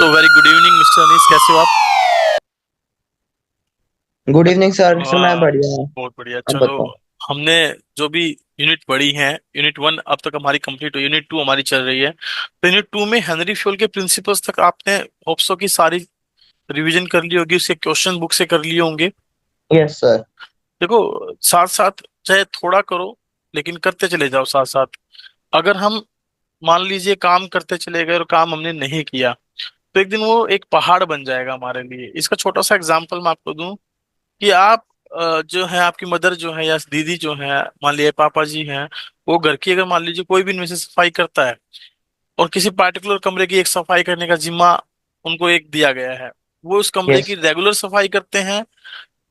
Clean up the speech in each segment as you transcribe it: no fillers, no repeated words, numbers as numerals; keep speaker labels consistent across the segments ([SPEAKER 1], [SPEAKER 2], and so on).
[SPEAKER 1] तो very good evening mister Anees, कैसे हो आप?
[SPEAKER 2] गुड इवनिंग सर मैं
[SPEAKER 1] हाँ,
[SPEAKER 2] बढ़िया हूँ।
[SPEAKER 1] बहुत बढ़िया।
[SPEAKER 2] आप
[SPEAKER 1] चलो,
[SPEAKER 2] बताओ।
[SPEAKER 1] हमने जो भी यूनिट पढ़ी है, यूनिट वन अब तक हमारी कंप्लीट हुई, यूनिट टू हमारी चल रही है। तो यूनिट टू में हेनरी फ्यूल के प्रिंसिपल्स तक आपने होप्सो की सारी रिवीजन कर ली होगी, उसके क्वेश्चन बुक से कर लिए होंगे।
[SPEAKER 2] Yes sir.
[SPEAKER 1] देखो, साथ साथ चाहे थोड़ा करो, लेकिन करते चले जाओ साथ साथ। अगर हम मान लीजिए काम करते चले गए और काम हमने नहीं किया, तो एक दिन वो एक पहाड़ बन जाएगा हमारे लिए। इसका छोटा सा एग्जांपल मैं आपको दूं कि आप जो है, आपकी मदर जो है या दीदी जो है, मान लीजिए पापा जी हैं, वो घर की अगर मान लीजिए कोई भी इनमें से सफाई करता है, और किसी पार्टिकुलर कमरे की एक सफाई करने का जिम्मा उनको एक दिया गया है, वो उस कमरे
[SPEAKER 2] यस।
[SPEAKER 1] की रेगुलर सफाई करते हैं,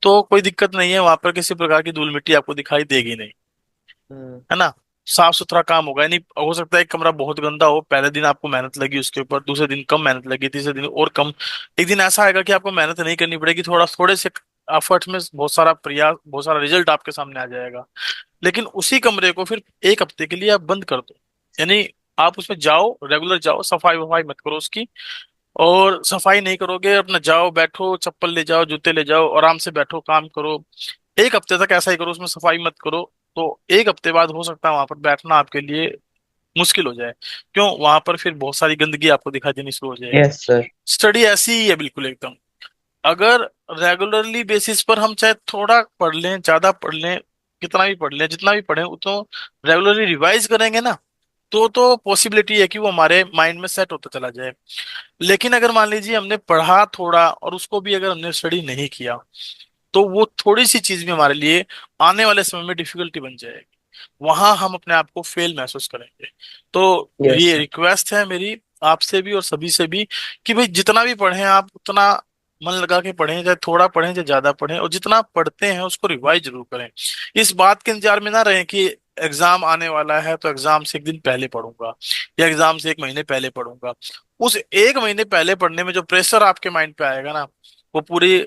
[SPEAKER 1] तो कोई दिक्कत नहीं है, वहां पर किसी प्रकार की धूल मिट्टी आपको दिखाई देगी नहीं,
[SPEAKER 2] हम्म।
[SPEAKER 1] है ना। साफ सुथरा काम होगा। यानी हो सकता है एक कमरा बहुत गंदा हो, पहले दिन आपको मेहनत लगी उसके ऊपर, दूसरे दिन कम मेहनत लगी, तीसरे दिन और कम, एक दिन ऐसा आएगा कि आपको मेहनत नहीं करनी पड़ेगी, थोड़े से एफर्ट में बहुत सारा प्रयास, बहुत सारा रिजल्ट आपके सामने आ जाएगा। लेकिन उसी कमरे को फिर एक हफ्ते के लिए आप बंद कर दो। यानी आप उसमें जाओ, रेगुलर जाओ, सफाई वफाई मत करो उसकी, और सफाई नहीं करोगे, अपना जाओ बैठो, चप्पल ले जाओ, जूते ले जाओ, आराम से बैठो, काम करो। एक हफ्ते तक ऐसा ही करो, उसमें सफाई मत करो। तो एक हफ्ते बाद हो सकता है वहां पर बैठना आपके लिए मुश्किल हो जाए। क्यों? वहां पर फिर बहुत सारी गंदगी आपको दिखाई देनी शुरू हो जाएगी।
[SPEAKER 2] Yes sir.
[SPEAKER 1] स्टडी ऐसी ही है बिल्कुल एकदम। अगर रेगुलरली बेसिस पर हम चाहे थोड़ा पढ़ लें, ज्यादा पढ़ लें, कितना भी पढ़ लें, जितना भी पढ़ें, उतना रेगुलरली रिवाइज करेंगे ना, तो पॉसिबिलिटी है कि वो हमारे माइंड में सेट होता चला जाए। लेकिन अगर मान लीजिए हमने पढ़ा थोड़ा और उसको भी अगर हमने स्टडी नहीं किया, तो वो थोड़ी सी चीज भी हमारे लिए आने वाले समय में डिफिकल्टी बन जाएगी। वहां हम अपने आप को फेल महसूस करेंगे। तो
[SPEAKER 2] यस।
[SPEAKER 1] ये रिक्वेस्ट है मेरी आपसे भी और सभी से भी, कि भाई जितना भी पढ़ें आप उतना मन लगा के पढ़ें, चाहे थोड़ा पढ़ें चाहे ज्यादा पढ़ें, और जितना पढ़ते हैं उसको रिवाइज जरूर करें। इस बात के इंतजार में ना रहें कि एग्जाम आने वाला है तो एग्जाम से एक दिन पहले पढ़ूंगा, या एग्जाम से एक महीने पहले पढ़ूंगा। उस एक महीने पहले पढ़ने में जो प्रेशर आपके माइंड पे आएगा ना, वो पूरी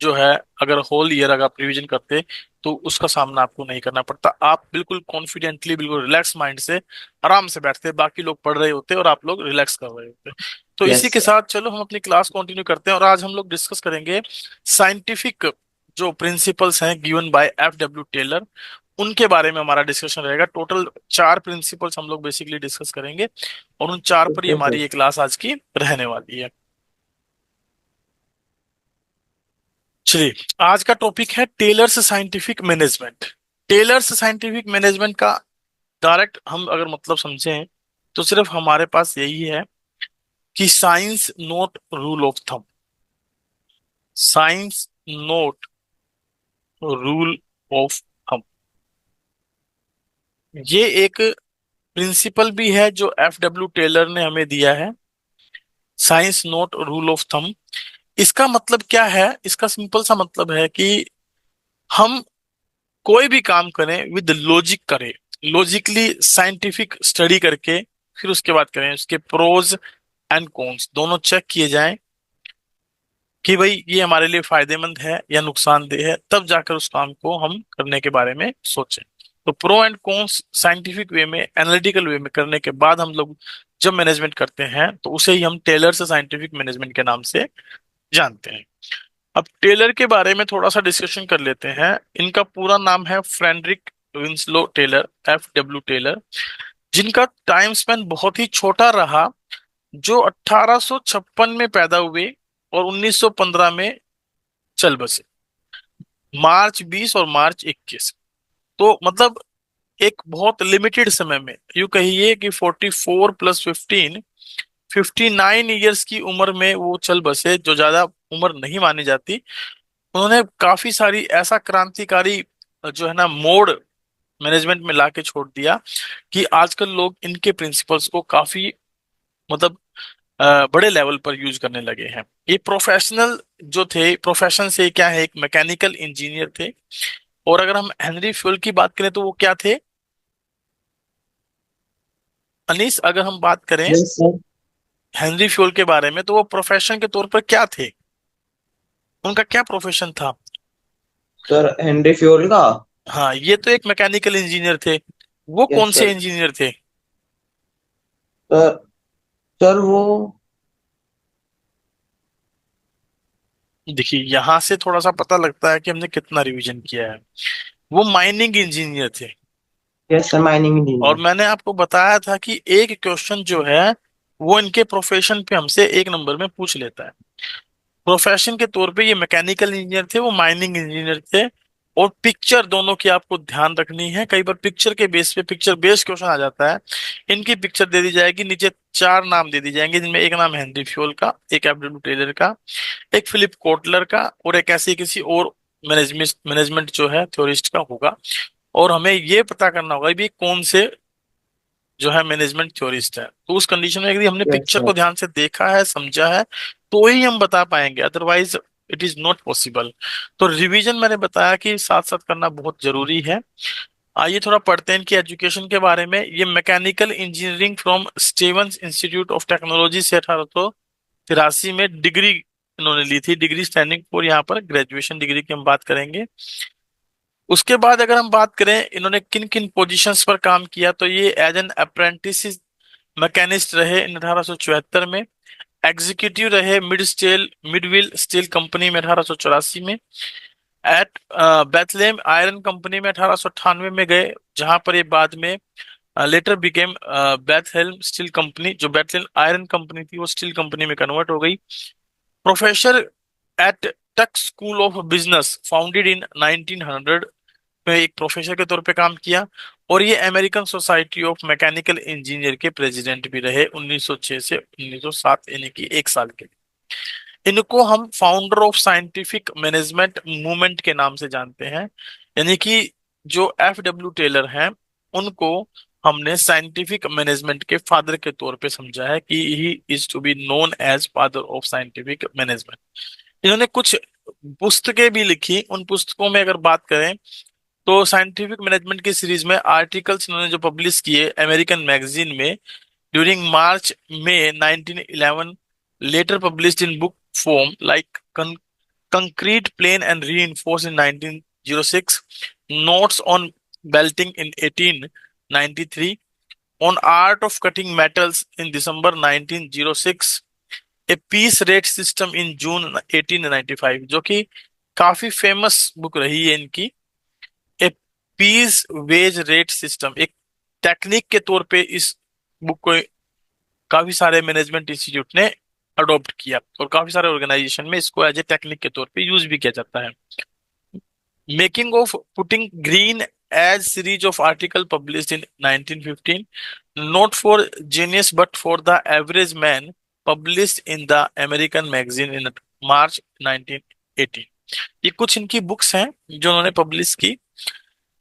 [SPEAKER 1] जो है, अगर होल ईयर अगर आप रिवीजन करते, तो उसका सामना आपको नहीं करना पड़ता। आप बिल्कुल कॉन्फिडेंटली, बिल्कुल रिलैक्स माइंड से आराम से बैठते, बाकी लोग पढ़ रहे होते और आप लोग रिलैक्स कर रहे होते। तो इसी
[SPEAKER 2] यस
[SPEAKER 1] के
[SPEAKER 2] सर।
[SPEAKER 1] साथ चलो हम अपनी क्लास कंटिन्यू करते हैं, और आज हम लोग डिस्कस करेंगे साइंटिफिक जो प्रिंसिपल्स हैं गिवन बाय F.W. टेलर, उनके बारे में हमारा डिस्कशन रहेगा। टोटल 4 प्रिंसिपल्स हम लोग बेसिकली डिस्कस करेंगे, और उन 4 पर ही
[SPEAKER 2] ओके सर।
[SPEAKER 1] हमारी ये क्लास आज की रहने वाली है। चलिए, आज का टॉपिक है Taylor's scientific management. Taylor's scientific management का डायरेक्ट हम अगर मतलब समझें, तो सिर्फ हमारे पास यही है कि science note rule of thumb. Science note rule of thumb, ये एक प्रिंसिपल भी है जो F.W. टेलर ने हमें दिया है। Science note rule of thumb, इसका मतलब क्या है? इसका सिंपल सा मतलब है कि हम कोई भी काम करें विद लॉजिक करें, लॉजिकली साइंटिफिक स्टडी करके, फिर उसके बाद करें, उसके प्रोज एंड कॉन्स दोनों चेक किए जाएं कि भाई ये हमारे लिए फायदेमंद है या नुकसानदेह है, तब जाकर उस काम को हम करने के बारे में सोचें। तो pro and cons scientific way में, एनालिटिकल वे में करने के बाद हम लोग जब मैनेजमेंट करते हैं, तो उसे ही हम टेलर से साइंटिफिक मैनेजमेंट के नाम से जानते हैं। अब टेलर के बारे में थोड़ा सा डिस्कशन कर लेते हैं। इनका पूरा नाम है Frederick Winslow Taylor, F.W. Taylor, जिनका टाइम स्पेन बहुत ही छोटा रहा, जो 1856 में पैदा हुए और 1915 में चल बसे। मार्च 20 और मार्च 21, तो मतलब एक बहुत लिमिटेड समय में, यूं कहिए कि 44 + 15, 59 ईयर्स की उम्र में वो चल बसे, जो ज्यादा उम्र नहीं मानी जाती। उन्होंने काफी सारी ऐसा क्रांतिकारी जो है ना मोड़ मैनेजमेंट में लाके छोड़ दिया, कि आजकल लोग इनके प्रिंसिपल्स को काफी मतलब बड़े लेवल पर यूज करने लगे हैं। ये प्रोफेशनल जो थे, प्रोफेशन से क्या है, एक मैकेनिकल इंजीनियर थे। और अगर हम हेनरी फ्यूल की बात करें, तो वो क्या थे अनीस? अगर हम बात करें
[SPEAKER 2] यस सर।
[SPEAKER 1] हेनरी फ्यूल के बारे में, तो वो प्रोफेशन के तौर पर क्या थे? उनका क्या प्रोफेशन था?
[SPEAKER 2] सर हेनरी फ्यूल का।
[SPEAKER 1] हाँ, ये तो एक मैकेनिकल इंजीनियर थे। वो कौन
[SPEAKER 2] यस
[SPEAKER 1] से
[SPEAKER 2] सर।
[SPEAKER 1] इंजीनियर थे?
[SPEAKER 2] सर सर वो
[SPEAKER 1] देखिए यहां से थोड़ा सा पता लगता है कि हमने कितना रिवीजन किया है। वो माइनिंग इंजीनियर थे।
[SPEAKER 2] यस सर, माइनिंग
[SPEAKER 1] और
[SPEAKER 2] इंजीनियर।
[SPEAKER 1] मैंने आपको बताया था कि एक क्वेश्चन जो है वो इनके प्रोफेशन पे हमसे एक नंबर में पूछ लेता है। प्रोफेशन के तौर पे ये मैकेनिकल इंजीनियर थे, वो माइनिंग इंजीनियर थे। और पिक्चर दोनों की आपको ध्यान रखनी है, कई बार पिक्चर के बेस पे पिक्चर बेस्ड क्वेश्चन आ जाता है। इनकी पिक्चर दे दी जाएगी, नीचे चार नाम दे दी जाएंगे, जिनमें एक नाम हेनरी फ्योल का, एक एफडब्ल्यू टेलर का, एक फिलिप कोटलर का, और एक ऐसे किसी और मैनेजमेंट मैनेजमेंट जो है थ्योरिस्ट का होगा। और हमें ये पता करना होगा भी कौन से जो है मैनेजमेंट थ्योरिस्ट है। तो उस कंडीशन में यदि हमने
[SPEAKER 2] यस
[SPEAKER 1] पिक्चर
[SPEAKER 2] सर।
[SPEAKER 1] को ध्यान से देखा है, समझा है, तो ही हम बता पाएंगे, otherwise it is not possible. तो रिवीजन मैंने बताया कि साथ साथ करना बहुत जरूरी है। आइए थोड़ा पढ़ते हैं इनकी एजुकेशन के बारे में। ये mechanical engineering from Stevens Institute of Technology से 1883 में डिग्री इन्होंने ली थी। डिग्री स्टैंडिंग फॉर यहाँ पर ग्रेजुएशन डिग्री की हम बात करेंगे। उसके बाद अगर हम बात करें इन्होंने किन किन पोजीशंस पर काम किया, तो ये एज एन अप्रेंटिस मैकेनिस्ट रहे इन 1874 में। एग्जीक्यूटिव रहे मिडविल स्टील कंपनी में 1884 में। एट बेथलेम आयरन कंपनी में 1898 में गए, जहां पर ये बाद में letter became Bethlem steel company. जो बेथलेम आयरन कंपनी थी वो स्टील कंपनी में कन्वर्ट हो गई। प्रोफेसर एट टक school of business founded in 1900 में एक प्रोफेसर के तौर पे काम किया। और ये American society of mechanical engineer के प्रेसिडेंट भी रहे 1906 से 1907, यानी कि एक साल के लिए। इनको हम founder of scientific management movement के नाम से जानते हैं। यानी कि जो एफ डब्ल्यू टेलर हैं उनको हमने साइंटिफिक मैनेजमेंट के फादर के तौर पे समझा है कि he is to be known as father of scientific management. इन्होंने कुछ पुस्तकें भी लिखी। उन पुस्तकों में अगर बात करें तो साइंटिफिक मैनेजमेंट की सीरीज में आर्टिकल्स इन्होंने जो पब्लिश किए अमेरिकन मैगजीन में ड्यूरिंग मार्च में 1911, later published in book form like concrete plain and reinforced in 1906, notes on belting in 1893, on art of cutting metals in December 1906, a piece rate system in June 1895, जो कि काफी famous book रही है इनकी। A piece wage rate system एक technique के तौर पे इस बुक को काफी सारे मैनेजमेंट इंस्टीट्यूट ने अडॉप्ट किया, और काफी सारे ऑर्गेनाइजेशन में इसको एज ए टेक्निक के तौर पे यूज भी किया जाता है। Making of putting green as series of article published in 1915, not for genius but for the average man, published in the American magazine in March 1918। ये कुछ इनकी बुक्स हैं जो उन्होंने पब्लिश की।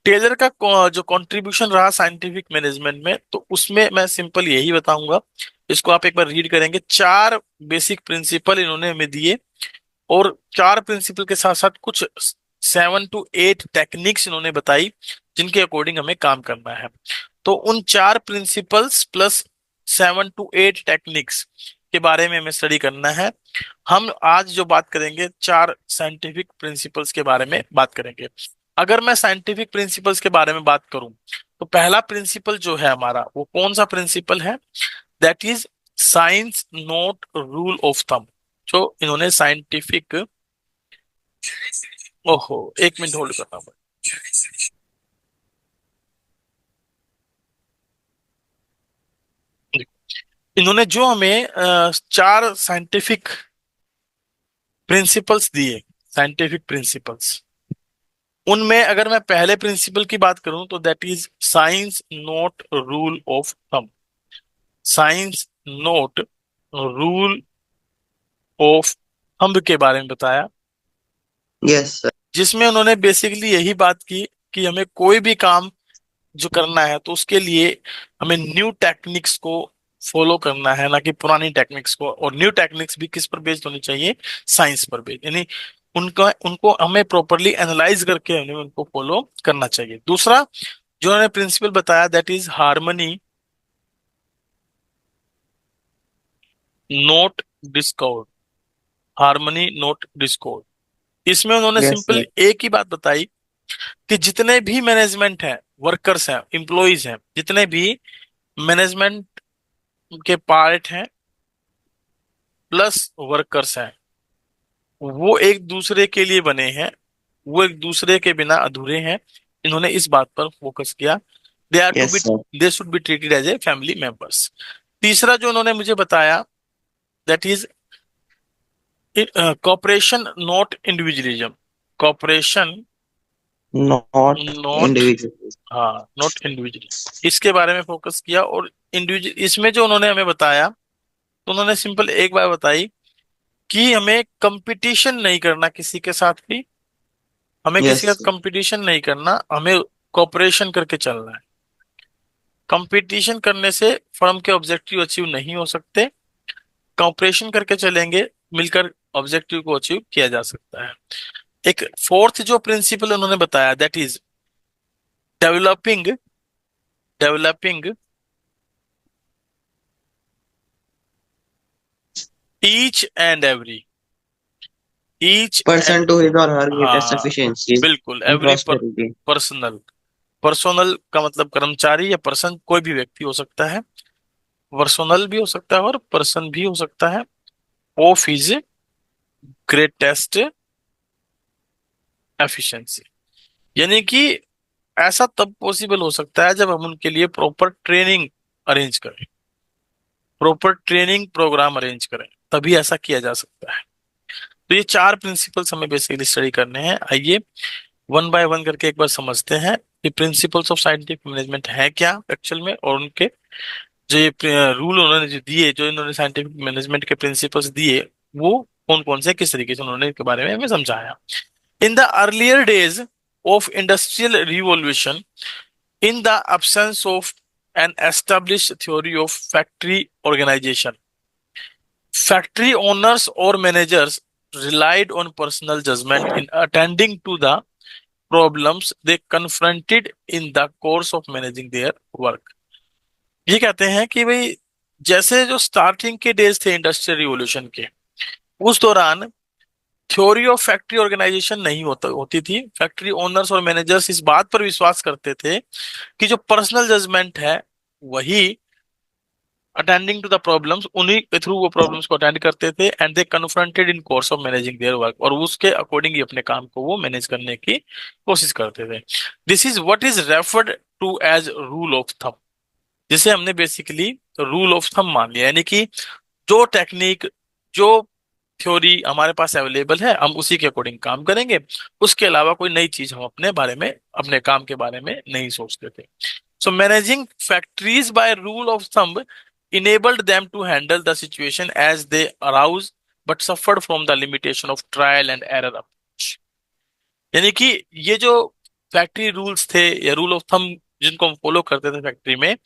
[SPEAKER 1] टेलर का जो कंट्रीब्यूशन रहा साइंटिफिक मैनेजमेंट में, तो उसमें मैं सिंपल यही बताऊंगा। इसको आप एक बार रीड करेंगे। चार बेसिक प्रिंसिपल इन्होंने हमें दिए, और चार प्रिंसिपल के साथ साथ कुछ 7 to 8 टेक्निक्स इन्होंने बताई जिनके अकॉर्डिंग हमें काम करना है। तो उन चार प्रिंसिपल्स प्लस 7 to 8 टेक्निक्स के बारे में हमें स्टडी करना है। हम आज जो बात करेंगे चार साइंटिफिक प्रिंसिपल्स के बारे में बात करेंगे। अगर मैं साइंटिफिक प्रिंसिपल्स के बारे में बात करूं, तो पहला प्रिंसिपल जो है हमारा वो कौन सा प्रिंसिपल है? That is science note rule of thumb. जो इन्होंने साइंटिफिक, ओहो एक मिनट होल्ड करना पड़ेगा। इन्होंने जो हमें चार साइंटिफिक प्रिंसिपल्स दिए, साइंटिफिक प्रिंसिपल्स, उनमें अगर मैं पहले प्रिंसिपल की बात करूं तो that is science note rule of thumb. Science note rule of thumb के बारे में बताया,
[SPEAKER 2] यस सर।
[SPEAKER 1] जिसमें उन्होंने बेसिकली यही बात की कि हमें कोई भी काम जो करना है तो उसके लिए हमें न्यू टेक्निक्स को फॉलो करना है, ना कि पुरानी टेक्निक्स को। और न्यू टेक्निक्स भी किस पर बेस्ड होनी चाहिए? साइंस पर बेस्ड, यानी उनका उनको हमें प्रॉपरली एनालाइज करके हमें उनको फॉलो करना चाहिए। दूसरा जो उन्होंने प्रिंसिपल बताया that is harmony not Discord. Harmony not Discord, इसमें उन्होंने
[SPEAKER 2] यस
[SPEAKER 1] सिंपल
[SPEAKER 2] सर।
[SPEAKER 1] एक ही बात बताई कि जितने भी मैनेजमेंट हैं, वर्कर्स हैं, एम्प्लॉइज हैं, जितने भी मैनेजमेंट के पार्ट हैं प्लस वर्कर्स हैं, वो एक दूसरे के लिए बने हैं, वो एक दूसरे के बिना अधूरे हैं। इन्होंने इस बात पर फोकस किया। They are to be,
[SPEAKER 2] Yes, sir.
[SPEAKER 1] They should be treated as a family members. तीसरा जो उन्होंने मुझे बताया, that is cooperation not individualism. Cooperation
[SPEAKER 2] Not
[SPEAKER 1] not,
[SPEAKER 2] individuals.
[SPEAKER 1] हाँ, नॉट इंडिविजुअल, इसके बारे में फोकस किया। और इंडिविजुअल इसमें जो उन्होंने हमें बताया, तो उन्होंने सिंपल एक बात बताई कि हमें कंपटीशन नहीं करना किसी के साथ भी, हमें किसी के
[SPEAKER 2] Yes,
[SPEAKER 1] साथ
[SPEAKER 2] sir.
[SPEAKER 1] कंपटीशन नहीं करना, हमें कोऑपरेशन करके चलना है। कंपटीशन करने से फर्म के ऑब्जेक्टिव अचीव नहीं हो सकते, कोऑपरेशन करके चलेंगे, मिलकर ऑब्जेक्टिव को अचीव किया जा सकता है। एक फोर्थ जो प्रिंसिपल उन्होंने बताया, that is developing, developing each and every, each
[SPEAKER 2] Person to his or her greatest
[SPEAKER 1] हाँ,
[SPEAKER 2] sufficiency
[SPEAKER 1] बिल्कुल,
[SPEAKER 2] and
[SPEAKER 1] every
[SPEAKER 2] prosperity.
[SPEAKER 1] Personal, personnel का मतलब कर्मचारी या पर्सन, कोई भी व्यक्ति हो सकता है, पर्सोनल भी हो सकता है और पर्सन भी हो सकता है, ऑफ हिज ग्रेटेस्ट एफिशिएंसी। यानी कि ऐसा तब पॉसिबल हो सकता है जब हम उनके लिए प्रॉपर ट्रेनिंग अरेंज करें, प्रॉपर ट्रेनिंग प्रोग्राम अरेंज करें, तभी ऐसा किया जा सकता है। तो ये चार प्रिंसिपल्स हमें बेसिकली स्टडी करने हैं। आइए वन बाय वन करके एक बार समझते हैं कि प्रिंसिपल्स ऑफ साइंटिफिक मैनेजमेंट है क्या एक्चुअल में, और उनके जो ये रूल उन्होंने जो दिए, जो इन्होंने साइंटिफिक मैनेजमेंट के प्रिंसिपल्स दिए, वो कौन कौन से, किस तरीके से उन्होंने इसके बारे में हमें समझाया। In the earlier days of industrial revolution, in the absence of an established theory of factory organization, factory owners or managers relied on personal judgment in attending to the problems they confronted in the course of managing their work। ये कहते हैं कि भाई, जैसे जो starting के days थे industrial revolution के, उस दौरान थ्योरी ऑफ फैक्ट्री ऑर्गेनाइजेशन नहीं होती थी। फैक्ट्री ओनर्स और मैनेजर्स इस बात पर विश्वास करते थे कि जो पर्सनल जजमेंट है, वही अटेंडिंग टू द प्रॉब्लम्स, उन्हीं के थ्रू वो प्रॉब्लम्स को अटेंड करते थे, and they confronted in course of managing their work, और उसके अकॉर्डिंग ही अपने काम को वो मैनेज करने की कोशिश करते थे। This is what is referred to as rule of thumb, जिसे हमने बेसिकली रूल ऑफ थंब मान लिया। यानी कि जो टेक्निक, जो थ्योरी हमारे पास अवेलेबल है, हम उसी के अकॉर्डिंग काम करेंगे, उसके अलावा कोई नई चीज हम अपने बारे में, अपने काम के बारे में नहीं सोचते थे। So managing factories by rule of thumb enabled them to handle the situation as they arose, but suffered from the limitation of trial and error approach। यानी कि ये जो फैक्ट्री रूल्स थे या रूल ऑफ थंब जिनको हम follow करते थे फैक्ट्री में,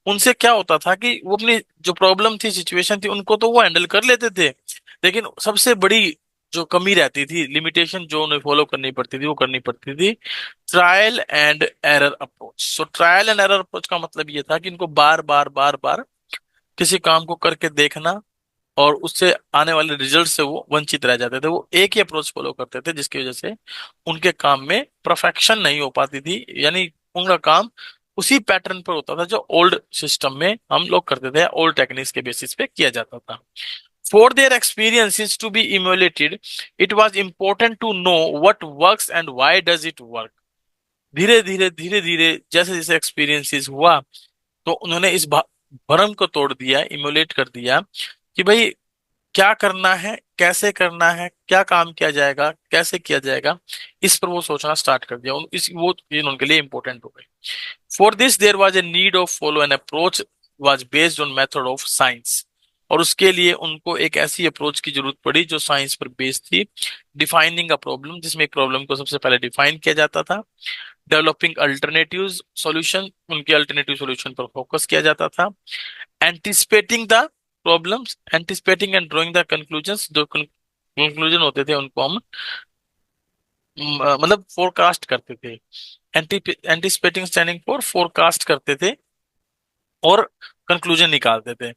[SPEAKER 1] उनसे क्या होता था कि वो अपनी जो प्रॉब्लम थी, सिचुएशन थी, उनको तो वो हैंडल कर लेते थे, लेकिन सबसे बड़ी जो कमी रहती थी, लिमिटेशन जो उन्हें फॉलो करनी पड़ती थी, वो करनी पड़ती थी trial and error approach. So trial and error approach का मतलब ये था कि इनको बार बार बार बार किसी काम को करके देखना, और उससे आने वाले रिजल्ट से वो वंचित रह जाते थे। वो एक ही अप्रोच फॉलो करते थे, जिसकी वजह से उनके काम में परफेक्शन नहीं हो पाती थी। यानी उनका काम उसी पैटर्न पर होता था जो ओल्ड सिस्टम में हम लोग करते थे, ओल्ड टेक्निक्स के बेसिस पे किया जाता था। For their experiences to be emulated, it was important to know what works and why does it work। धीरे धीरे जैसे जैसे एक्सपीरियंसेस हुआ, तो उन्होंने इस भरम को तोड़ दिया, इम्यूलेट कर दिया कि भाई क्या करना है, कैसे करना है, क्या काम किया जाएगा, कैसे किया जाएगा, इस पर वो सोचना स्टार्ट कर दिया। इस वो चीज उनके लिए इंपॉर्टेंट हो गई। For this there was a need of follow an approach was based on method of science. और उसके लिए उनको एक ऐसी अप्रोच की जरूरत पड़ी जो साइंस पर बेस्ड थी। डिफाइनिंग अ प्रॉब्लम, जिसमें एक प्रॉब्लम को सबसे पहले डिफाइन किया जाता था। डेवलपिंग अल्टरनेटिव सॉल्यूशन, उनके अल्टरनेटिव सॉल्यूशन पर फोकस किया जाता था। Anticipating the problems, anticipating and drawing the conclusions, जो कंक्लूजन होते थे उनको हम मतलब फोरकास्ट करते थे। एंटिसिपेटिंग स्टैंडिंग फॉर फोरकास्ट करते थे और कंक्लूजन निकालते थे।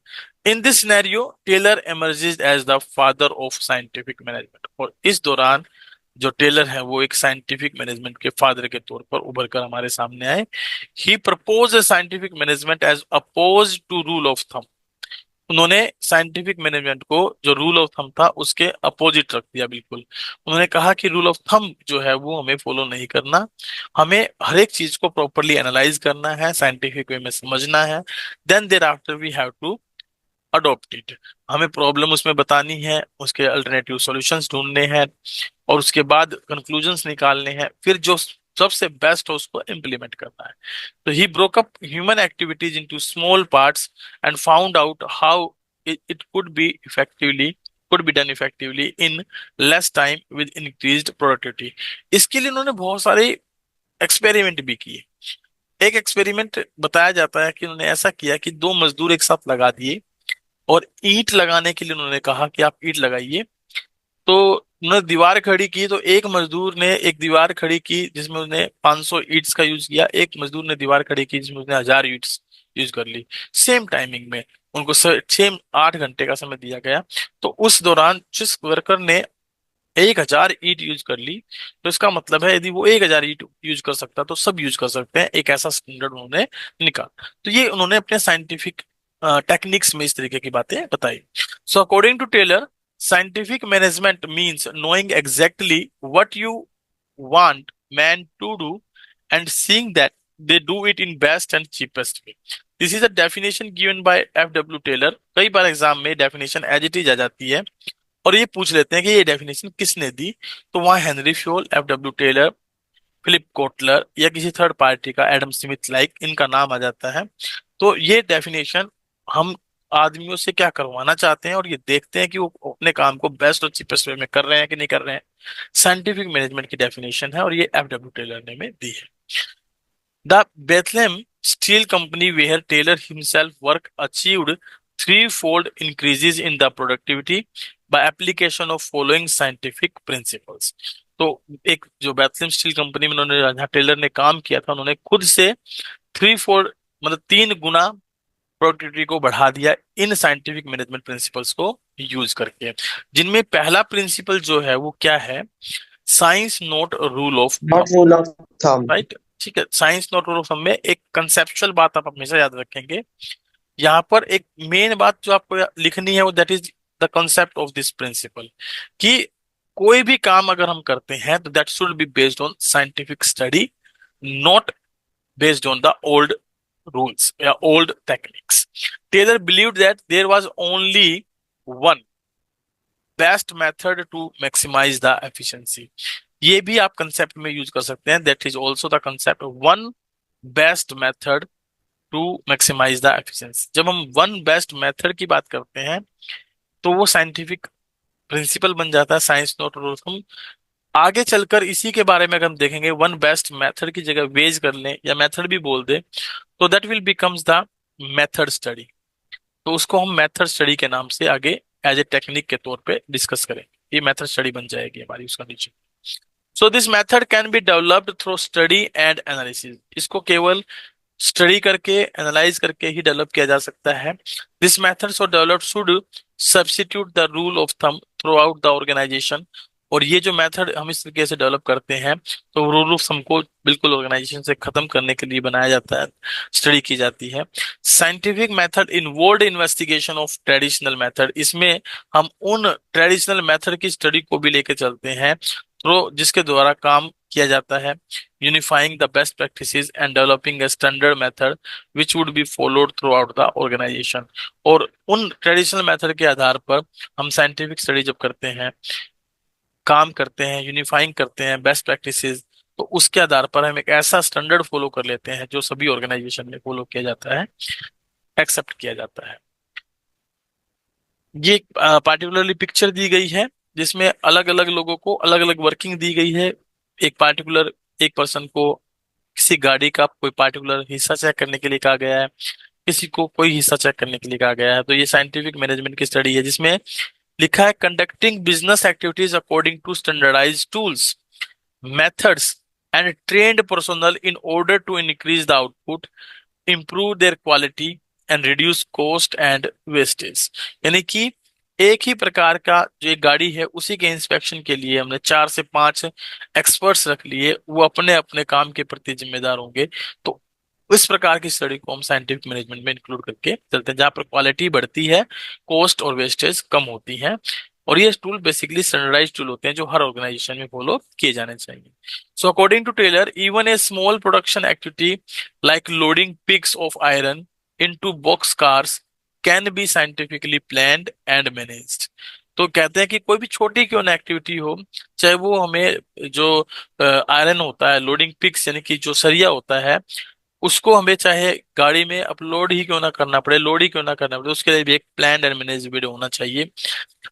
[SPEAKER 1] In this scenario Taylor emerges as the father of scientific management. और इस दौरान जो टेलर है, वो एक साइंटिफिक मैनेजमेंट के फादर के तौर पर उभर कर हमारे सामने आए। He propose scientific management as oppose to rule of thumb. उन्होंने साइंटिफिक मैनेजमेंट को जो रूल ऑफ थंब था उसके अपोजिट रख दिया बिल्कुल। उन्होंने कहा कि रूल ऑफ थंब जो है वो हमें फॉलो नहीं करना, हमें हर एक चीज को प्रॉपरली एनालाइज करना है, साइंटिफिक वे में समझना है, then thereafter we have to adopt it. हमें प्रॉब्लम उसमें बतानी है, उसके अल्टरनेटिव सॉल्यूशंस ढूंढने हैं, और उसके बाद कंक्लूजन्स निकालने हैं, फिर जो सबसे बेस्ट हो उसको इम्प्लीमेंट करना है। तो he broke up human activities into small parts and found out how it could be effectively could be done effectively in less time with increased productivity। इसके लिए उन्होंने बहुत सारे एक्सपेरिमेंट भी किए। एक एक्सपेरिमेंट बताया जाता है कि उन्होंने ऐसा किया कि दो मजदूर एक साथ लगा दिए, और ईंट लगाने के लिए उन्होंने कहा कि आप ईंट लगाइए। तो उन्होंने दीवार खड़ी की, तो एक मजदूर ने एक दीवार खड़ी की जिसमें उसने 500 ईंट्स का यूज किया, एक मजदूर ने दीवार खड़ी की जिसमें उसने 1000 ईंट्स यूज कर ली, सेम टाइमिंग में। उनको सेम 8 घंटे का समय दिया गया। तो उस दौरान जिस वर्कर ने 1000 ईंट यूज कर ली, तो इसका मतलब है यदि वो 1000 ईंट यूज कर सकता तो सब यूज कर सकते हैं, एक ऐसा स्टैंडर्ड उन्होंने निकाला। तो ये उन्होंने अपने साइंटिफिक टेक्निक्स में इस तरीके की बातें बताई। So according to Taylor, scientific management means knowing exactly what you want man to do and seeing that they do it in best and cheapest way. This is a definition given by F.W. Taylor. कई बार exam में definition as it is आ जाती है, और ये पूछ लेते हैं कि ये डेफिनेशन किसने दी। तो वहाँ Henry Fayol, F.W. Taylor, Philip Kotler या किसी थर्ड पार्टी का एडम स्मिथ लाइक इनका नाम आ जाता है। तो ये डेफिनेशन हम आदमियों से क्या करवाना चाहते हैं, और ये देखते हैं कि वो अपने काम को बेस्ट और चीपेस्ट वे में कर रहे हैं कि नहीं कर रहे हैं। साइंटिफिक मैनेजमेंट की डेफिनेशन है, और ये F.W. टेलर ने में दी है। The Bethlehem Steel Company, where Taylor himself worked, achieved threefold increases in the productivity by application of following scientific principles। तो एक जो बेथलेम स्टील कंपनी में उन्होंने, जहाँ टेलर ने काम किया था, उन्होंने खुद से 3/4 मतलब 3 गुना प्रोडक्टिविटी को बढ़ा दिया इन साइंटिफिक मैनेजमेंट प्रिंसिपल्स को यूज करके। जिनमें पहला प्रिंसिपल जो है वो क्या है, science note rule of
[SPEAKER 2] not
[SPEAKER 1] thumb.
[SPEAKER 2] Rule of thumb.
[SPEAKER 1] Right, ठीक है। Science not rule of thumb में एक कंसेप्चुअल बात आप हमेशा याद रखेंगे। यहाँ पर एक मेन बात जो आपको लिखनी है वो that is the concept of this principle, कि कोई भी काम अगर हम करते हैं तो that should be based on scientific study, not based on the old rules या old techniques. Taylor believed that there was only one best method to maximise the efficiency. ये भी आप कंसेप्ट में यूज कर सकते हैं, that is also the concept of one best method to maximise the efficiency. जब हम वन बेस्ट मेथड की बात करते हैं तो वो साइंटिफिक प्रिंसिपल बन जाता है, साइंस नॉट रूल। हम आगे चलकर इसी के बारे में अगर हम देखेंगे, वन बेस्ट मेथड की जगह वेज कर लें या मेथड भी बोल दें, तो that will becomes the method study. तो उसको हम मेथड स्टडी के नाम से आगे एज ए टेक्निक के तौर पे डिस्कस करेंगे। ये मेथड स्टडी बन जाएगी हमारी उसका नीचे। So this method can be developed through study and analysis. इसको केवल स्टडी करके, एनालाइज करके ही डेवलप किया जा सकता है। दिस मेथड्स और develop should substitute the rule of thumb throughout the organisation. और ये जो मेथड हम इस तरीके से डेवलप करते हैं, तो रूल ऑफ थंब को बिल्कुल ऑर्गेनाइजेशन से खत्म करने के लिए बनाया जाता है, स्टडी की जाती है। Scientific method involve investigation of traditional method. इसमें हम उन ट्रेडिशनल मेथड की स्टडी को भी लेके चलते हैं, तो जिसके द्वारा काम किया जाता है, unifying the best practices and developing a standard method which would be followed throughout the organization। और उन ट्रेडिशनल मेथड के आधार पर हम साइंटिफिक स्टडी जब करते हैं, काम करते हैं, यूनिफाइंग करते हैं बेस्ट प्रैक्टिसेस, तो उसके आधार पर हम एक ऐसा स्टैंडर्ड फॉलो कर लेते हैं जो सभी ऑर्गेनाइजेशन में फॉलो किया जाता है, एक्सेप्ट किया जाता है। ये पार्टिकुलरली पिक्चर दी गई है जिसमें अलग अलग लोगों को अलग अलग वर्किंग दी गई है। एक पार्टिकुलर एक पर्सन को किसी गाड़ी का कोई पार्टिकुलर हिस्सा चेक करने के लिए कहा गया है, किसी को कोई हिस्सा चेक करने के लिए कहा गया है। तो ये साइंटिफिक मैनेजमेंट की स्टडी है जिसमें लिखा है conducting business activities according to standardised tools, methods and trained personnel in order to increase the output, improve their quality and reduce cost and wastage। यानी कि एक ही प्रकार का जो एक गाड़ी है उसी के इंस्पेक्शन के लिए हमने 4 से 5 एक्सपर्ट्स रख लिए, वो अपने अपने काम के प्रति जिम्मेदार होंगे। तो इस प्रकार की स्टडी को हम साइंटिफिक मैनेजमेंट में इंक्लूड करके चलते हैं, जहां पर क्वालिटी बढ़ती है, कॉस्ट और वेस्टेज कम होती है। और ये टूल बेसिकली स्टैंडर्डाइज टूल होते हैं जो हर ऑर्गेनाइजेशन में फॉलो किए जाने चाहिए। So according to Taylor, even a small production activity like loading pigs of iron into box cars can be scientifically planned and managed. तो कहते हैं कि कोई भी छोटी क्यों ना एक्टिविटी हो, चाहे वो हमें जो आयरन होता है, लोडिंग पिग्स यानी कि जो सरिया होता है, उसको हमें चाहे गाड़ी में अपलोड ही क्यों ना करना पड़े, लोड ही क्यों ना करना पड़े, उसके लिए भी एक प्लान एंड मैनेजमेंट होना चाहिए।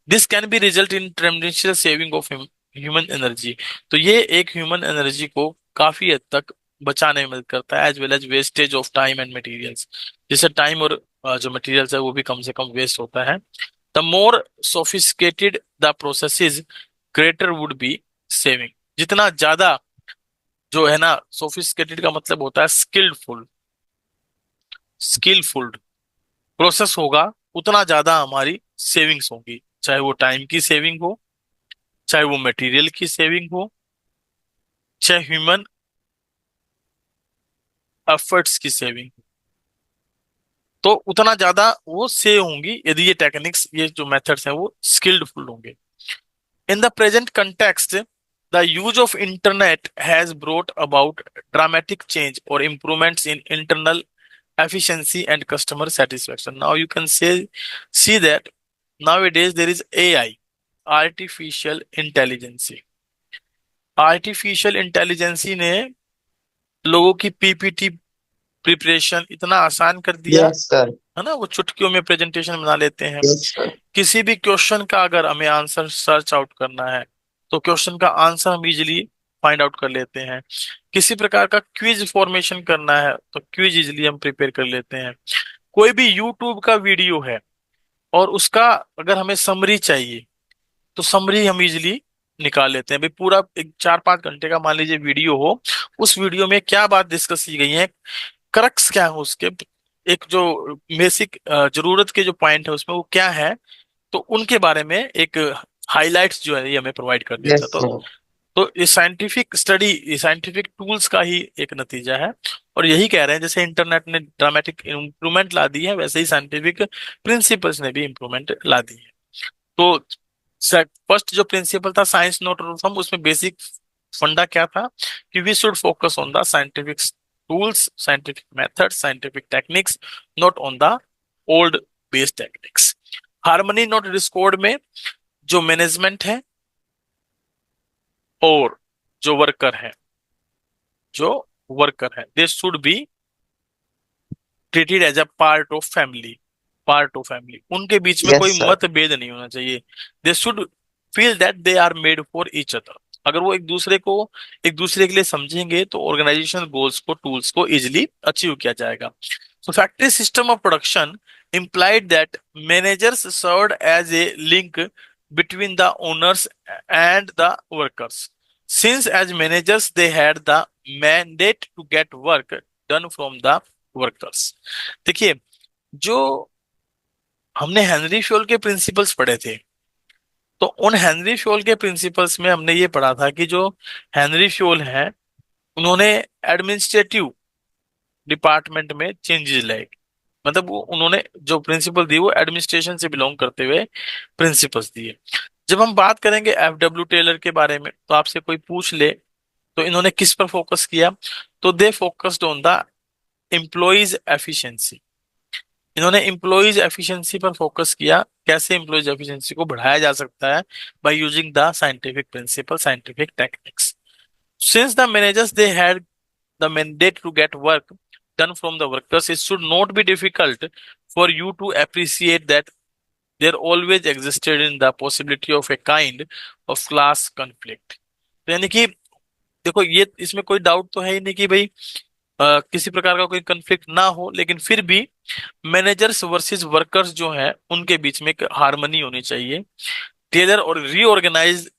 [SPEAKER 1] This can be result in ट्रेमेंडस saving of human energy. तो ये एक ह्यूमन एनर्जी को काफी हद तक बचाने में मदद करता है, as well as wastage of time and materials. जैसे टाइम और जो मटेरियल्स है वो भी कम से कम वेस्ट होता है। The more sophisticated the process is, greater would be saving. जितना ज्यादा जो है ना, सोफिस्टिकेटेड का मतलब होता है स्किल्डफुल, स्किलफुल प्रोसेस होगा, उतना ज्यादा हमारी सेविंग्स होगी, चाहे वो टाइम की सेविंग हो, चाहे वो मटेरियल की सेविंग हो, चाहे ह्यूमन एफर्ट्स की सेविंग। तो उतना ज्यादा वो सेव होंगी यदि ये टेक्निक्स, ये जो मेथड्स हैं वो स्किल्डफुल होंगे। In the present context, the use of internet has brought about dramatic change और improvements in internal efficiency and customer satisfaction. Now you can see that nowadays there is AI, artificial intelligence। Artificial intelligence ने लोगों की PPT preparation इतना आसान कर दिया,
[SPEAKER 2] yes sir.
[SPEAKER 1] है ना, वो चुटकियों में प्रेजेंटेशन बना लेते हैं।
[SPEAKER 2] Yes sir.
[SPEAKER 1] किसी भी क्वेश्चन का अगर हमें आंसर सर्च आउट करना है तो क्वेश्चन का आंसर हम इजिली फाइंड आउट कर लेते हैं। किसी प्रकार का क्विज फॉर्मेशन करना है तो क्विज इजिली हम प्रिपेयर कर लेते हैं। कोई भी यूट्यूब का वीडियो है और उसका अगर हमें समरी चाहिए तो समरी हम इजिली निकाल लेते हैं। भाई पूरा एक 4-5 घंटे का मान लीजिए वीडियो हो, उस वीडियो में क्या बात डिस्कस की गई है, करक्स क्या है उसके, एक जो बेसिक जरूरत के जो पॉइंट है उसमें वो क्या है, तो उनके बारे में एक हाइलाइट्स जो है ये हमें प्रोवाइड कर देता
[SPEAKER 2] यस
[SPEAKER 1] है।
[SPEAKER 2] सर।
[SPEAKER 1] तो ये साइंटिफिक स्टडी, ये साइंटिफिक टूल्स का ही एक नतीजा है। और यही कह रहे हैं जैसे इंटरनेट ने ड्रामेटिक इम्प्रूवमेंट ला दी है, वैसे ही साइंटिफिक प्रिंसिपल्स ने भी इम्प्रूवमेंट ला दी है। तो फर्स्ट जो प्रिंसिपल था science not rule of thumb, उसमें बेसिक फंडा क्या था कि we should focus on the scientific tools, scientific methods, scientific techniques, not on the old based techniques. Harmony not discord में जो मैनेजमेंट है और जो वर्कर है, जो वर्कर है, they should be treated as a part of family, part of family. उनके बीच में
[SPEAKER 2] यस
[SPEAKER 1] कोई
[SPEAKER 2] सर।
[SPEAKER 1] मतभेद नहीं होना चाहिए। They should feel that they are made for each other. अगर वो एक दूसरे के लिए समझेंगे तो ऑर्गेनाइजेशन गोल्स को, टूल्स को इजिली अचीव किया जाएगा। So factory system of production implied that managers served as a link between the owners and the workers. Since as managers they had the mandate to get work done from the workers। देखिए, जो हमने Henry Fayol के principles पढ़े थे, तो उन Henry Fayol के principles में हमने ये पढ़ा था कि जो हेनरी फ्योल हैं उन्होंने एडमिनिस्ट्रेटिव डिपार्टमेंट में चेंजेस लाए। मतलब वो उन्होंने जो प्रिंसिपल दिए वो एडमिनिस्ट्रेशन से बिलोंग करते हुए प्रिंसिपल्स दिए। जब हम बात करेंगे एफडब्ल्यू टेलर के बारे में, तो आपसे कोई पूछ ले तो इन्होंने किस पर फोकस किया, तो they focused on the employees efficiency. इन्होंने एम्प्लॉइज एफिशिएंसी पर फोकस किया, कैसे एम्प्लॉइज एफिशिएंसी को बढ़ाया जा सकता है by using the scientific principle, scientific techniques. Since the managers they had the mandate to get work done from the workers, it should not be difficult for you to appreciate that there always existed in the possibility of a kind of class conflict। तो यानी कि देखो, ये इसमें कोई doubt तो है ही नहीं कि भाई किसी प्रकार का कोई कंफ्लिक्ट ना हो, लेकिन फिर भी मैनेजर्स वर्सेस वर्कर्स जो है उनके बीच में एक हार्मनी होनी चाहिए। टेलर और reorganise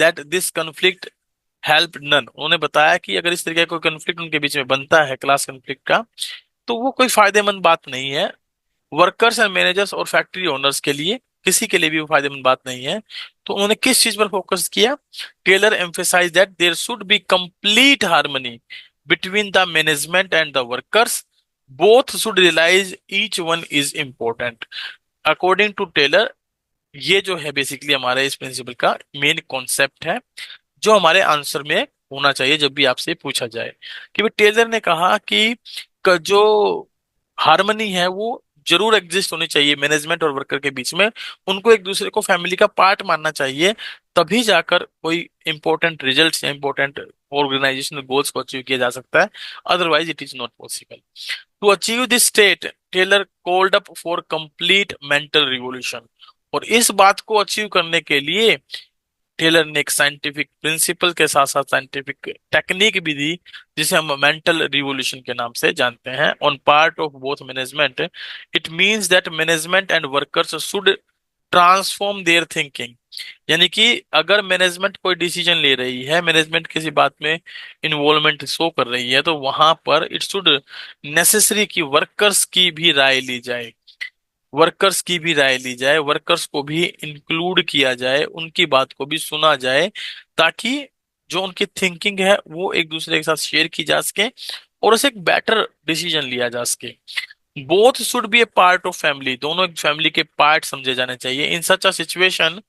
[SPEAKER 1] that this conflict help none. उन्होंने बताया कि अगर इस तरीके का कोई कंफ्लिक्ट उनके बीच में बनता है, क्लास कंफ्लिक्ट का, तो वो कोई फायदेमंद बात नहीं है वर्कर्स एंड मैनेजर्स और फैक्ट्री ओनर्स के लिए, किसी के लिए भी वो फायदेमंद बात नहीं है। तो उन्होंने किस चीज पर फोकस किया, Taylor emphasise that there should be complete harmony between the management and the workers. Both should realize each one is important. According to Taylor, ये जो है बेसिकली हमारे इस प्रिंसिपल का मेन कॉन्सेप्ट है, जो हमारे आंसर में होना चाहिए जब भी आपसे पूछा जाए। कि भाई टेलर ने कहा कि जो हार्मनी है वो जरूर एग्जिस्ट होनी चाहिए मैनेजमेंट और वर्कर के बीच में, उनको एक दूसरे को फैमिली का पार्ट मानना चाहिए, तभी जाकर कोई इंपॉर्टेंट रिजल्ट्स या इंपॉर्टेंट ऑर्गेनाइजेशनल गोल्स को अचीव किया जा सकता है, otherwise it is not possible. To achieve this state, Taylor called up for complete mental revolution. और इस बात को अचीव करने के लिए टेलर ने एक साइंटिफिक प्रिंसिपल के साथ साथ साइंटिफिक टेक्निक भी दी, जिसे हम मेंटल रिवॉल्यूशन के नाम से जानते हैं, on part of both management. It means that management and workers should transform there thinking. यानी कि अगर मैनेजमेंट कोई डिसीजन ले रही है, मैनेजमेंट किसी बात में इन्वॉल्वमेंट शो कर रही है, तो वहां पर इट शुड नेसेसरी कि वर्कर्स की भी राय ली जाए, वर्कर्स की भी राय ली जाए, वर्कर्स को भी इंक्लूड किया जाए, उनकी बात को भी सुना जाए, ताकि जो उनकी थिंकिंग है वो एक दूसरे के साथ शेयर की जा सके और उसे एक बेटर डिसीजन लिया जा सके। Both should be a part of family, दोनों एक फैमिली के पार्ट समझे जाने चाहिए। In such a situation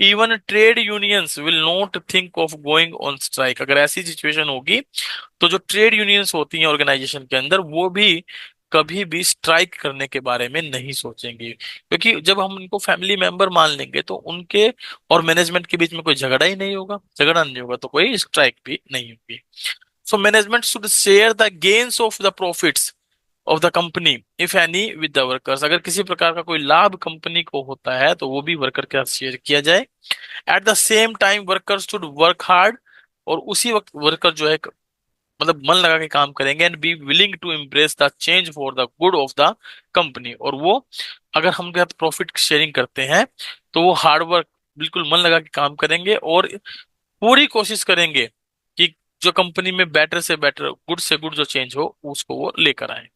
[SPEAKER 1] even trade unions will not think of going on strike. अगर ऐसी सिचुएशन होगी तो जो ट्रेड यूनियंस होती हैं ऑर्गेनाइजेशन के अंदर, वो भी कभी भी स्ट्राइक करने के बारे में नहीं सोचेंगे, क्योंकि जब हम उनको फैमिली मेंबर मान लेंगे तो उनके और मैनेजमेंट के बीच में कोई झगड़ा ही नहीं होगा, झगड़ा नहीं होगा तो कोई स्ट्राइक भी नहीं होगी। So management should share the gains of the profits of the company if any with the workers. अगर किसी प्रकार का कोई लाभ कंपनी को होता है तो वो भी वर्कर के साथ शेयर किया जाए। Eight the same time workers should work hard, और उसी वक्त वर्कर जो है मतलब मन लगा के काम करेंगे, and be willing to embrace the change for the good of the company. और वो अगर हम प्रॉफिट शेयरिंग करते हैं तो वो हार्ड वर्क बिल्कुल मन लगा के काम करेंगे और पूरी कोशिश करेंगे कि जो कंपनी में बेटर से बेटर, गुड से गुड जो चेंज हो उसको वो लेकर आए।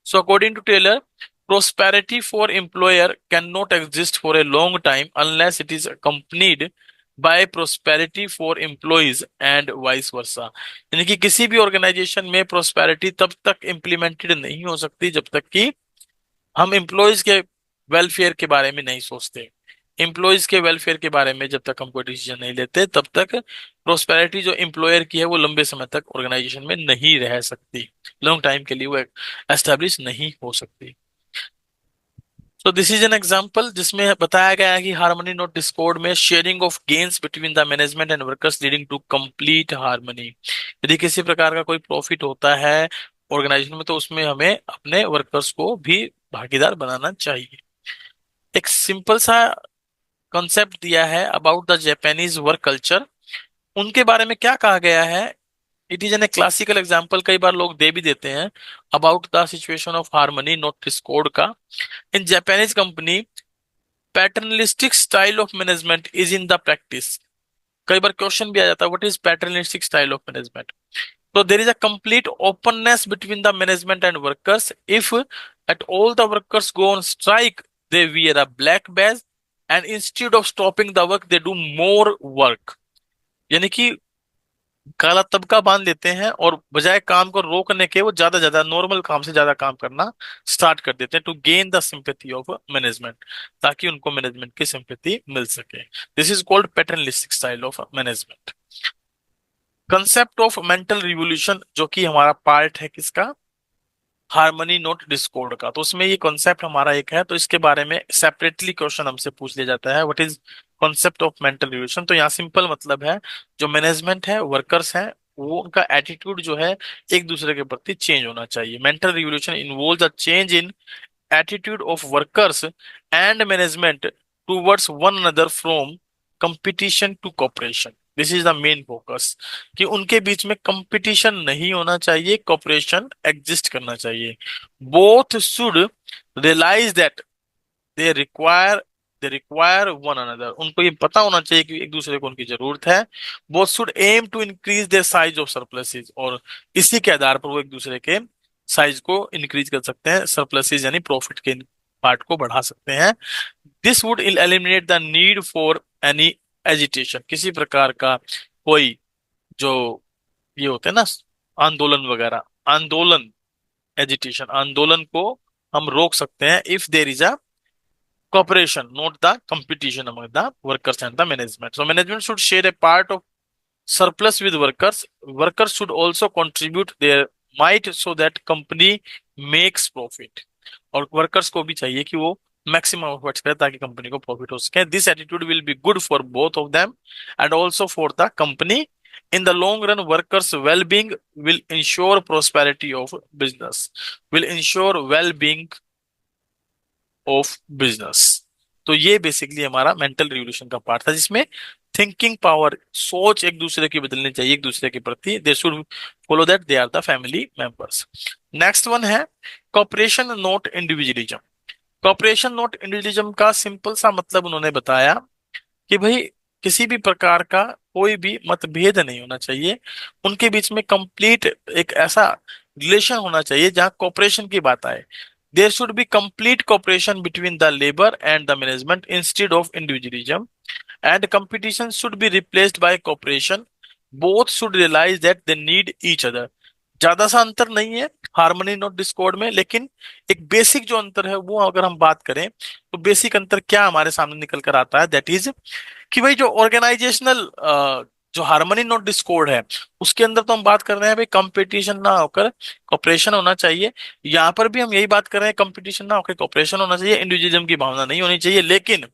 [SPEAKER 1] So according to Taylor, prosperity for employer cannot exist for a long time unless it is accompanied by prosperity for employees and vice versa। यानी कि किसी भी ऑर्गेनाइजेशन में prosperity तब तक implemented नहीं हो सकती जब तक कि हम एम्प्लॉयज के वेलफेयर के बारे में नहीं सोचते। एम्प्लॉयज के वेलफेयर के बारे में जब तक हम कोई डिसीजन नहीं लेते, तब तक प्रोस्पेरिटी जो एम्प्लॉयर की है वो लंबे समय तक ऑर्गेनाइजेशन में नहीं रह सकती, लॉन्ग टाइम के लिए वो एस्टेब्लिश नहीं हो सकती। तो दिस इज एन एग्जांपल जिसमें बताया गया है कि हार्मनी नॉट डिस्कॉर्ड में sharing of gains between the management and workers leading to complete harmony. यदि किसी प्रकार का कोई प्रॉफिट होता है ऑर्गेनाइजेशन में तो उसमें हमें अपने वर्कर्स को भी भागीदार बनाना चाहिए। एक सिंपल सा कॉन्सेप्ट दिया है about the Japanese work culture, उनके बारे में क्या कहा गया है। It is an a classical example, कई बार लोग दे भी देते हैं about the situation of harmony not discord का। In Japanese company paternalistic style of management is in the practice. कई बार क्वेश्चन भी आ जाता है what is paternalistic style of management. So there is a complete openness between the management and workers. If at all the workers go on strike, they wear a black badge and instead of stopping the work, they do more work. यानी कि काला तबका बांध लेते हैं और बजाय काम को रोकने के वो ज्यादा नॉर्मल काम से ज्यादा काम करना स्टार्ट कर देते हैं to gain the sympathy of management, ताकि उनको मैनेजमेंट की सिंपैथी मिल सके। This is called paternalistic style of management. Concept of mental revolution, जो कि हमारा पार्ट है किसका, हार्मनी नोट डिस्कॉर्ड का, तो उसमें ये कॉन्सेप्ट हमारा एक है, तो इसके बारे में सेपरेटली क्वेश्चन हमसे पूछ लिया जाता है what is concept of mental revolution. तो यहाँ सिंपल मतलब है जो मैनेजमेंट है, वर्कर्स हैं, वो उनका एटीट्यूड जो है एक दूसरे के प्रति चेंज होना चाहिए। Mental revolution involves a change in attitude of workers and management towards one another from competition to cooperation। This is the main focus कि उनके बीच में कंपटीशन नहीं होना चाहिए, कॉपरेशन एग्जिस्ट करना चाहिए। Both should realise that they require they require one another, उनको ये पता होना चाहिए कि एक दूसरे को उनकी जरूरत है। Both should aim to increase their size of surpluses, और इसी के आधार पर वो एक दूसरे के साइज को इंक्रीज कर सकते हैं, सरप्लसेस यानी प्रॉफिट के पार्ट को बढ़ा सकते हैं। This would eliminate the need for any agitation, किसी प्रकार का कोई जो ये होते हैं ना आंदोलन वगैरह, आंदोलन, एजिटेशन, आंदोलन को हम रोक सकते हैं if there is a cooperation, not the competition among the workers and the management. So management should share a part of surplus with workers. Workers should also contribute their might so that company makes profit. और workers को भी चाहिए कि वो maximum efforts करें ताकि company को profit हो सके. This attitude will be good for both of them and also for the company. In the long run, workers' well-being will ensure prosperity of business. Will ensure well-being of business. तो ये basically हमारा mental revolution का part था, जिसमें thinking power, सोच एक दूसरे की बदलनी चाहिए एक दूसरे के प्रति. They should follow that they are the family members. Next one है cooperation not individualism. Cooperation not individualism का सिंपल सा मतलब उन्होंने बताया कि भाई किसी भी प्रकार का कोई भी मतभेद नहीं होना चाहिए, उनके बीच में कंप्लीट एक ऐसा रिलेशन होना चाहिए जहां कॉपरेशन की बात आए. There should be complete cooperation between the labour and the management instead of individualism and competition should be replaced by cooperation. Both should realise that they need each other. ज्यादा सा अंतर नहीं है हार्मनी नॉट डिस्कॉर्ड में, लेकिन एक basic जो अंतर है वो अगर हम बात करें तो बेसिक अंतर क्या हमारे सामने निकल कर आता है, दैट इज कि भाई जो ऑर्गेनाइजेशनल जो हार्मनी नॉट डिस्कॉर्ड है उसके अंदर तो हम बात कर रहे हैं भाई कंपटीशन ना होकर कॉपरेशन होना चाहिए. यहाँ पर भी हम यही बात कर रहे हैं कंपटीशन ना होकर कॉपरेशन होना चाहिए, इंडिविजुअलिज्म की भावना नहीं होनी चाहिए. लेकिन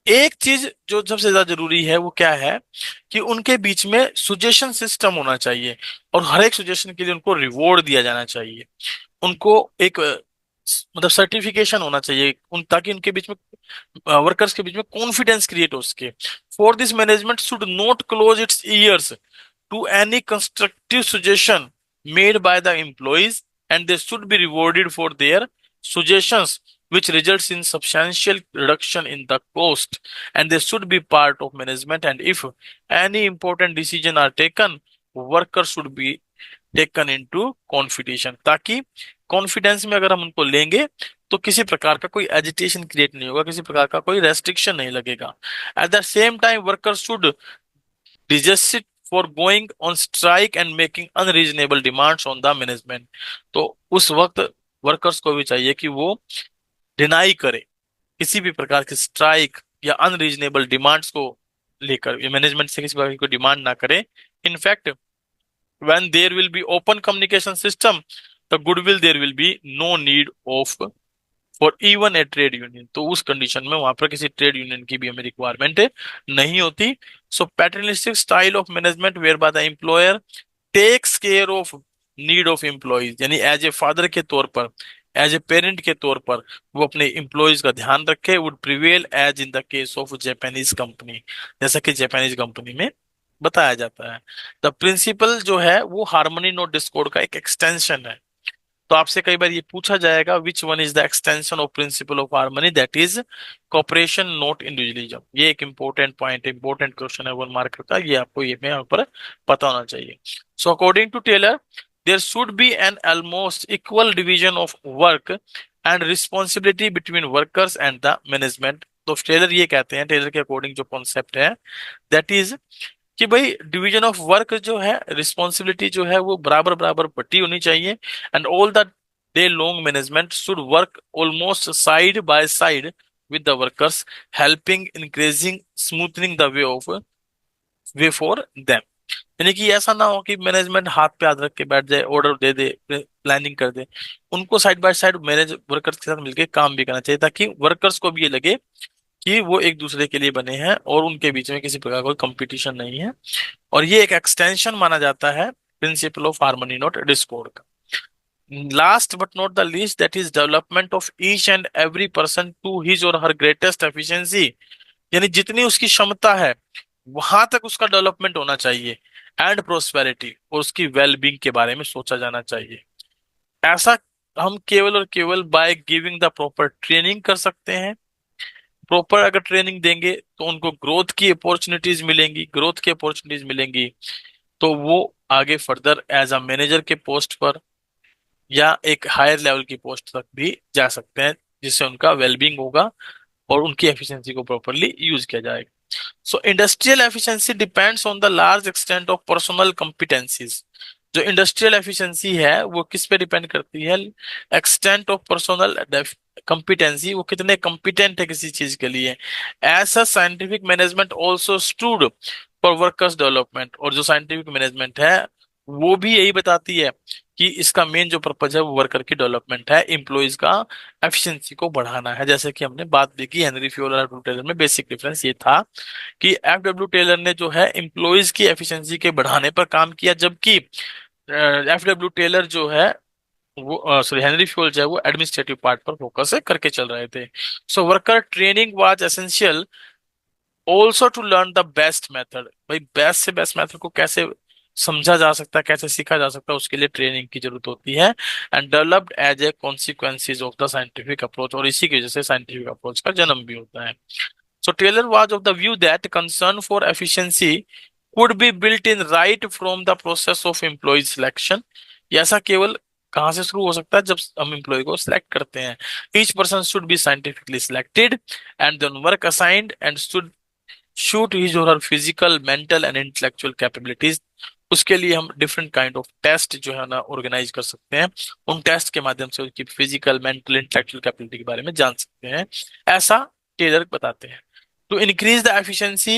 [SPEAKER 1] एक चीज जो सबसे ज्यादा जरूरी है वो क्या है कि उनके बीच में सुजेशन सिस्टम होना चाहिए और हर एक सुजेशन के लिए उनको रिवॉर्ड दिया जाना चाहिए. उनको एक मतलब सर्टिफिकेशन होना चाहिए उन, ताकि उनके बीच में वर्कर्स के बीच में कॉन्फिडेंस क्रिएट हो सके. For this management should not close it's years to any constructive suggestion made by the employees, and they should be rewarded for their suggestions which results in substantial reduction in the cost, and they should be part of management. And if any important decision are taken, workers should be taken into confidence. ताकि confidence में अगर हम उनको लेंगे तो किसी प्रकार का कोई एजिटेशन क्रिएट नहीं होगा, किसी प्रकार का कोई रेस्ट्रिक्शन नहीं लगेगा. At the same time workers should desist for going on strike and making unreasonable demands on the management. तो उस वक्त वर्कर्स को भी चाहिए कि वो डिनाई करे किसी भी प्रकार की स्ट्राइक या अनरीजनेबल डिमांड्स को लेकर, मैनेजमेंट से किसी प्रकार की कोई डिमांड ना करे. In fact when there will be open communication system, the goodwill there will be no need of for even a trade union. तो उस कंडीशन में वहां पर किसी ट्रेड यूनियन की भी हमें रिक्वायरमेंट नहीं होती. So paternalistic style of management where by the employer takes care of need of employees, यानी एज ए फादर के तौर पर, एज ए पेरेंट के तौर पर वो अपने एम्प्लॉयज का ध्यान रखे, would prevail as in the case of Japanese company, जैसा कि जापानीज कंपनी में बताया जाता है. द प्रिंसिपल जो है वो हार्मनी नॉट डिस्कॉर्ड का एक एक्सटेंशन है. तो आपसे कई बार ये पूछा जाएगा which one is the extension of principle of harmony, that is cooperation not individualism. ये एक इंपॉर्टेंट पॉइंट, इंपॉर्टेंट क्वेश्चन है 1 मार्क का, ये आपको ये में यहाँ पर पता होना चाहिए. So according to Taylor there should be an almost equal division of work and responsibility between workers and the management. तो टेलर ये कहते हैं, टेलर के अकॉर्डिंग जो कॉन्सेप्ट है दैट इज कि भाई डिवीजन ऑफ वर्क जो है, रिस्पॉन्सिबिलिटी जो है वो बराबर बराबर बटी होनी चाहिए. And all the day long management should work almost side by side with the workers, helping increasing smoothening the way for them. यानी कि ऐसा ना हो कि मैनेजमेंट हाथ पे हाथ रख के बैठ जाए, ऑर्डर दे दे, प्लानिंग कर दे. उनको side by side manage workers के साथ मिलकर काम भी करना चाहिए, ताकि वर्कर्स को भी ये लगे कि वो एक दूसरे के लिए बने हैं और उनके बीच में किसी प्रकार का कोई कंपटीशन नहीं है. और ये एक एक्सटेंशन माना जाता है principle of harmony not discord का. Last but not the least, that is development of each and every person to his or her greatest efficiency. यानी जितनी उसकी क्षमता है वहां तक उसका डेवलपमेंट होना चाहिए, एंड प्रोस्पेरिटी, और उसकी वेलबींग के बारे में सोचा जाना चाहिए. ऐसा हम केवल और केवल by giving the proper training कर सकते हैं. प्रॉपर अगर ट्रेनिंग देंगे तो उनको ग्रोथ की अपॉर्चुनिटीज मिलेंगी, ग्रोथ की अपॉर्चुनिटीज मिलेंगी तो वो आगे फर्दर एज अ मैनेजर के पोस्ट पर या एक हायर लेवल की पोस्ट तक भी जा सकते हैं, जिससे उनका वेलबींग होगा और उनकी एफिशिएंसी को प्रॉपरली यूज किया जाएगा. सो industrial efficiency depends on the large extent of personal competencies. जो इंडस्ट्रियल एफिशिएंसी है वो किस पे डिपेंड करती है? एक्सटेंट ऑफ पर्सनल कंपिटेंसी, वो कितने कंपिटेंट है किसी चीज के लिए। ऐसा scientific management also stood for workers development, और जो साइंटिफिक मैनेजमेंट है वो भी यही बताती है कि इसका मेन जो पर्पज है वो वर्कर की डेवलपमेंट है, एम्प्लॉयज का एफिशिएंसी को बढ़ाना है। जैसे कि हमने बात भी की हेनरी फ्योल और एफ टेलर में, बेसिक डिफरेंस ये था कि एफ डब्ल्यू टेलर ने जो है एम्प्लॉयज की एफिशिएंसी के बढ़ाने पर काम किया, जबकि एफ डब्ल्यू टेलर जो है वो, सॉरी, हेनरी फ्यूल जो है वो एडमिनिस्ट्रेटिव पार्ट पर फोकस करके चल रहे थे। So worker training was essential also to learn the best method. भाई बेस्ट से बेस्ट मेथड को कैसे समझा जा सकता है, कैसे सीखा जा सकता है, उसके लिए ट्रेनिंग की जरूरत होती है। And developed as a consequences of the scientific approach, और इसी की वजह से साइंटिफिक अप्रोच का जन्म भी होता है। So Taylor was of the view that concern for efficiency could be built in right from the process of employee selection। ये ऐसा केवल कहाँ से शुरू हो सकता है? जब हम एम्प्लॉय को सिलेक्ट करते हैं। Each person should be scientifically selected and then work assigned and shoot his or her physical, mental and intellectual capabilities। उसके लिए हम डिफरेंट काइंड ऑफ टेस्ट जो है ना ऑर्गेनाइज कर सकते हैं। उन टेस्ट के माध्यम से उनकी फिजिकल, मेंटल, इंटेलेक्चुअल कैपेबिलिटी के बारे में जान सकते हैं, ऐसा टेलर बताते हैं। To increase the efficiency,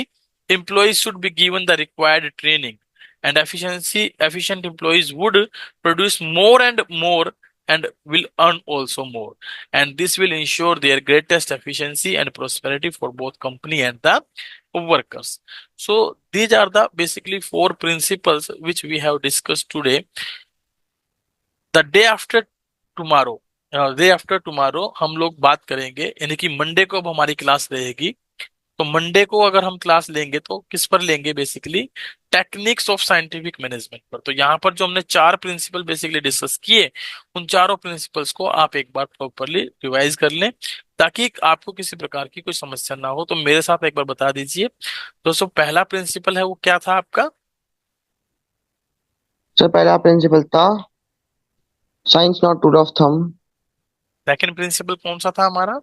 [SPEAKER 1] employees should be given the required training, and efficient employees would produce more and more and will earn also more. And this will ensure their greatest efficiency and prosperity for both company and the workers. So these are the basically four principles which we have discussed today. The day after tomorrow, day after tomorrow हम लोग बात करेंगे, यानी कि Monday को अब हमारी class रहेगी। तो मंडे को अगर हम क्लास लेंगे तो किस पर लेंगे? Basically techniques of scientific management पर। तो यहाँ पर जो हमने चार प्रिंसिपल बेसिकली डिस्कस किए, उन चारों प्रिंसिपल्स को आप एक बार प्रॉपरली रिवाइज कर लें, ताकि आपको किसी प्रकार की कोई समस्या ना हो। तो मेरे साथ एक बार बता दीजिए दोस्तों, पहला प्रिंसिपल है वो क्या था आपका?
[SPEAKER 2] सर पहला प्रिंसिपल था science not rule of thumb.
[SPEAKER 1] Second principle कौन सा था हमारा?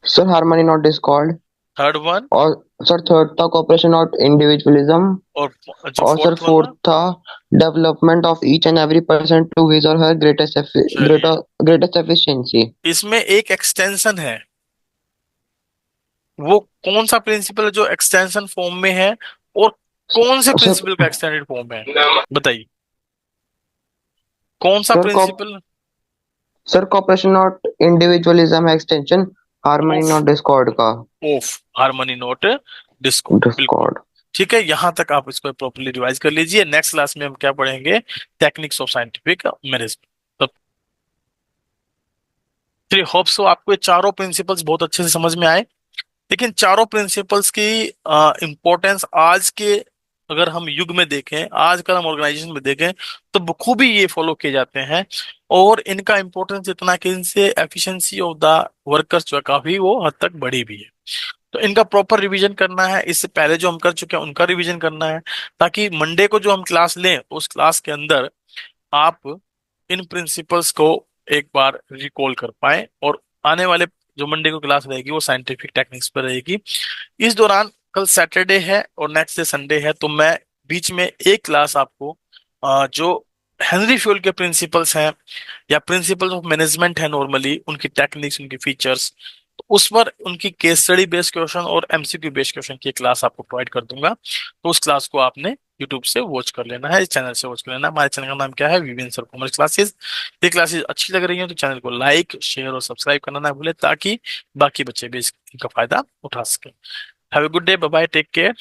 [SPEAKER 2] Sir harmony not discord.
[SPEAKER 1] Third one?
[SPEAKER 2] और सर थर्ड था कॉपरेशन नॉट इंडिविजुअलिज्म।
[SPEAKER 1] और जो
[SPEAKER 2] और सर
[SPEAKER 1] फोर्थ वन
[SPEAKER 2] फोर्थ
[SPEAKER 1] था?
[SPEAKER 2] था development of each and every person to his or her
[SPEAKER 1] चलिए,
[SPEAKER 2] ग्रेटेस्ट एफिशिएंसी।
[SPEAKER 1] इसमें एक एक्सटेंशन है, वो कौन सा प्रिंसिपल जो एक्सटेंशन फॉर्म में है, और कौन से
[SPEAKER 2] सर
[SPEAKER 1] प्रिंसिपल का एक्सटेंडेड फॉर्म है? बताइए कौन सा
[SPEAKER 2] sir
[SPEAKER 1] principle?
[SPEAKER 2] Sir cooperation not individualism है extension harmony
[SPEAKER 1] of
[SPEAKER 2] not discord का।
[SPEAKER 1] ऑफ हार्मनी नोट डिस्कॉर्ड, बिल्कुल।
[SPEAKER 2] डिस्कॉर्ड।
[SPEAKER 1] ठीक है, यहां तक आप इसको प्रॉपर्ली रिवाइज कर लीजिए। नेक्स्ट क्लास में हम क्या पढ़ेंगे? Techniques of scientific management. तब चलिए, होप सो आपको ये चारों प्रिंसिपल्स बहुत अच्छे से समझ में आए। लेकिन चारों प्रिंसिपल्स की इंपॉर्टेंस आज के, अगर हम युग में देखें, आजकल हम ऑर्गेनाइजेशन में देखें, तो बखूबी ये फॉलो किए जाते हैं। और इनका इंपॉर्टेंस इतना कि इनसे एफिशिएंसी ऑफ द वर्कर्स जो है काफी वो हद तक बढ़ी भी है। तो इनका प्रॉपर रिवीजन करना है, इससे पहले जो हम कर चुके हैं उनका रिवीजन करना है, ताकि मंडे को जो हम क्लास लें तो उस क्लास के अंदर आप इन प्रिंसिपल्स को एक बार रिकॉल कर पाए। और आने वाले जो मंडे को क्लास रहेगी वो साइंटिफिक टेक्निक्स पर रहेगी। इस दौरान कल सैटरडे है और नेक्स्ट डे संडे है, तो मैं बीच में एक क्लास आपको जो हेनरी फ्यूल के प्रिंसिपल्स हैं या प्रिंसिपल्स ऑफ मैनेजमेंट है नॉर्मली, उनकी टेक्निक्स, उनकी फीचर्स, तो उस पर उनकी केस स्टडी बेस्ड क्वेश्चन और एमसीक्यू बेस्ड क्वेश्चन की क्लास आपको प्रोवाइड कर दूंगा। तो उस क्लास को आपने यूट्यूब से वॉच कर लेना है, इस चैनल से वॉच कर लेना है। हमारे चैनल का नाम क्या है? Viven sir commerce classes. ये क्लासेस अच्छी लग रही हैं तो चैनल को लाइक, शेयर और सब्सक्राइब करना ना भूले, ताकि बाकी बच्चे भी इनका फायदा उठा सकें। Have a good day, bye bye, take care.